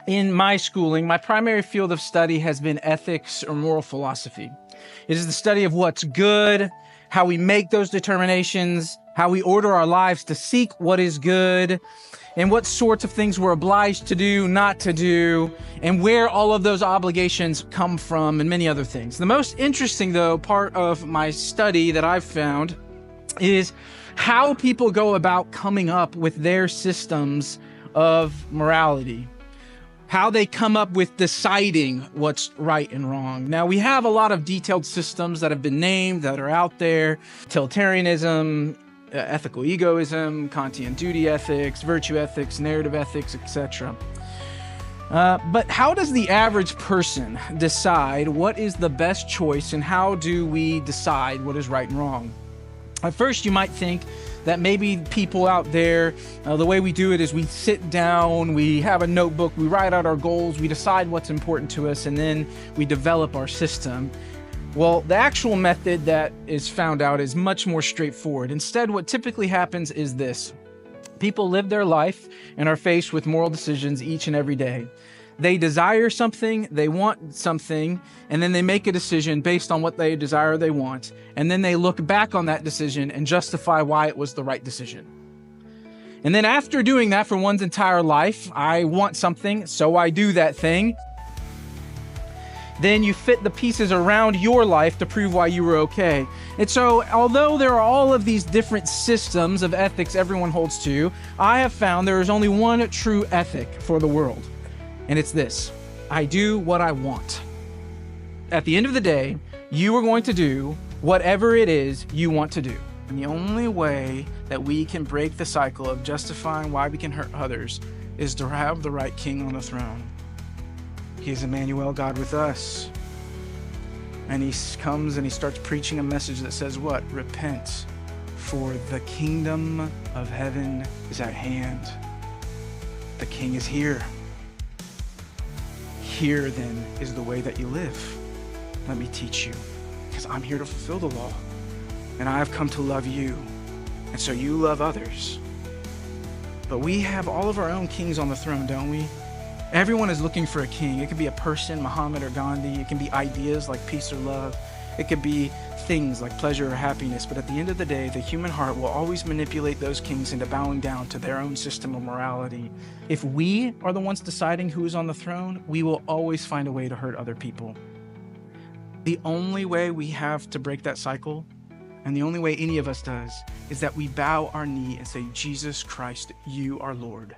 In my schooling, my primary field of study has been ethics or moral philosophy. It is the study of what's good, how we make those determinations, how we order our lives to seek what is good, and what sorts of things we're obliged to do, not to do, and where all of those obligations come from, and many other things. The most interesting, though, part of my study that I've found is how people go about coming up with their systems of morality, how they come up with deciding what's right and wrong. Now, we have a lot of detailed systems that have been named, that are out there: utilitarianism, ethical egoism, Kantian duty ethics, virtue ethics, narrative ethics, etc. But how does the average person decide what is the best choice, and how do we decide what is right and wrong? At first, you might think that maybe people out there, the way we do it is we sit down, we have a notebook, we write out our goals, we decide what's important to us, and then we develop our system. Well, the actual method that is found out is much more straightforward. Instead, what typically happens is this: people live their life and are faced with moral decisions each and every day. They desire something, they want something, and then they make a decision based on what they desire, they want, and then they look back on that decision and justify why it was the right decision. And then after doing that for one's entire life, I want something, so I do that thing. Then you fit the pieces around your life to prove why you were okay. And so, although there are all of these different systems of ethics everyone holds to, I have found there is only one true ethic for the world. And it's this: I do what I want. At the end of the day, you are going to do whatever it is you want to do. And the only way that we can break the cycle of justifying why we can hurt others is to have the right king on the throne. He is Emmanuel, God with us. And he comes and he starts preaching a message that says what? Repent, for the kingdom of heaven is at hand. The king is here. Here, then, is the way that you live. Let me teach you, because I'm here to fulfill the law, and I have come to love you, and so you love others. But we have all of our own kings on the throne, don't we? Everyone is looking for a king. It could be a person, Muhammad or Gandhi. It can be ideas like peace or love. It could be things like pleasure or happiness. But at the end of the day, the human heart will always manipulate those kings into bowing down to their own system of morality. If we are the ones deciding who is on the throne, we will always find a way to hurt other people. The only way we have to break that cycle, and the only way any of us does, is that we bow our knee and say, Jesus Christ, you are Lord.